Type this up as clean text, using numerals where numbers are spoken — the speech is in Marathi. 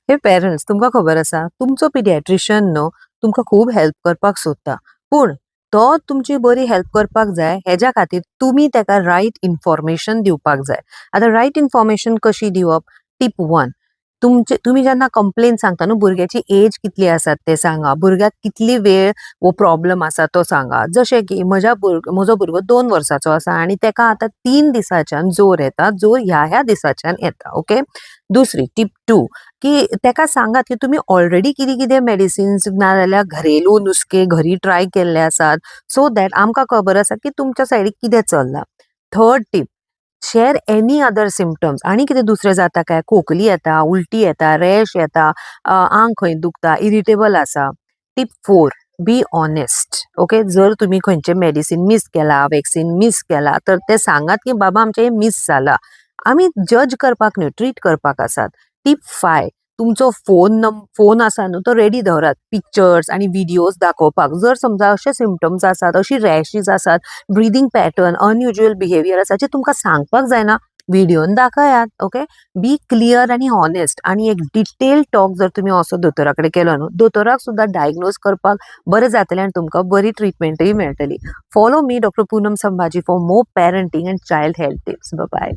हे पेरेंट्स तुमकां खबर आसा तुमचो पिडियाट्रिशियन न्हू तुमकां खूब हेल्प करपाक सोदता पूण तो तुमची बरी हेल्प करपाक जाय हेज्या खातीर तुमी तेका रायट इन्फॉर्मेशन दिवपाक जाय. आतां रायट इन्फॉर्मेशन कशी दिवप? टीप 1 तुमी जेन्ना कंप्लेन सांगता न्हू भुरग्याची एज कितली आसात ते सांगा. भुरग्याक कितली वेळ वो प्रॉब्लम आसा तो सांगा. जशें की म्हजो भुरगो 2 वर्साचो आसा आनी तेका आतां 3 दिसाच्यान जोर येता. जोर ह्या दिसाच्यान येता. ओके. दुसरी टीप 2 की तेका सांगात की तुमी ऑलरेडी कितें कितें मेडिसिन्स नाजाल्यार घरेलू नुस्खे घरी ट्राय केल्ले आसात सो दॅट आमकां खबर आसा की तुमच्या सायडीक कितें चल्लां. थर्ड टीप शेअर एनी अदर सिम्पटम्स आनी कितें दुसरें जाता काय खोकली येता उलटी येता रॅश येता आंग खंय दुखता इरिटेबल आसा. टीप 4 बी ऑनेस्ट. ओके. जर तुम्ही खंयचे मेडिसिन मिस केला वॅक्सीन मिस केला तर ते सांगात की बाबा आमचें हें मिस जाला. आमी जज करपाक न्हय ट्रीट करपाक आसात. टीप 5 तुमचो फोन आसा न्हू तो रेडी दवरात पिक्चर्स आनी व्हिडिओज दाखोवपाक. जर समजा अशे सिम्पटम्स आसात अशी रॅशीज आसात ब्रिदींग पॅटर्न अनयुज्युअल बिहेवियर आसा जे तुमकां सांगपाक जायना व्हिडिओन दाखयात. ओके. बी क्लियर आनी हॉनेस्ट आनी एक डिटेल टॉक जर तुमी असो दोतोरा कडेन केलो न्हू दोतोराक सुद्दां डायग्नोज करपाक बरें जातलें आनी तुमकां बरी ट्रिटमेंटूय मेळटली. Follow me doctor Poonam Sambhaji for more parenting and child health tips. Bye.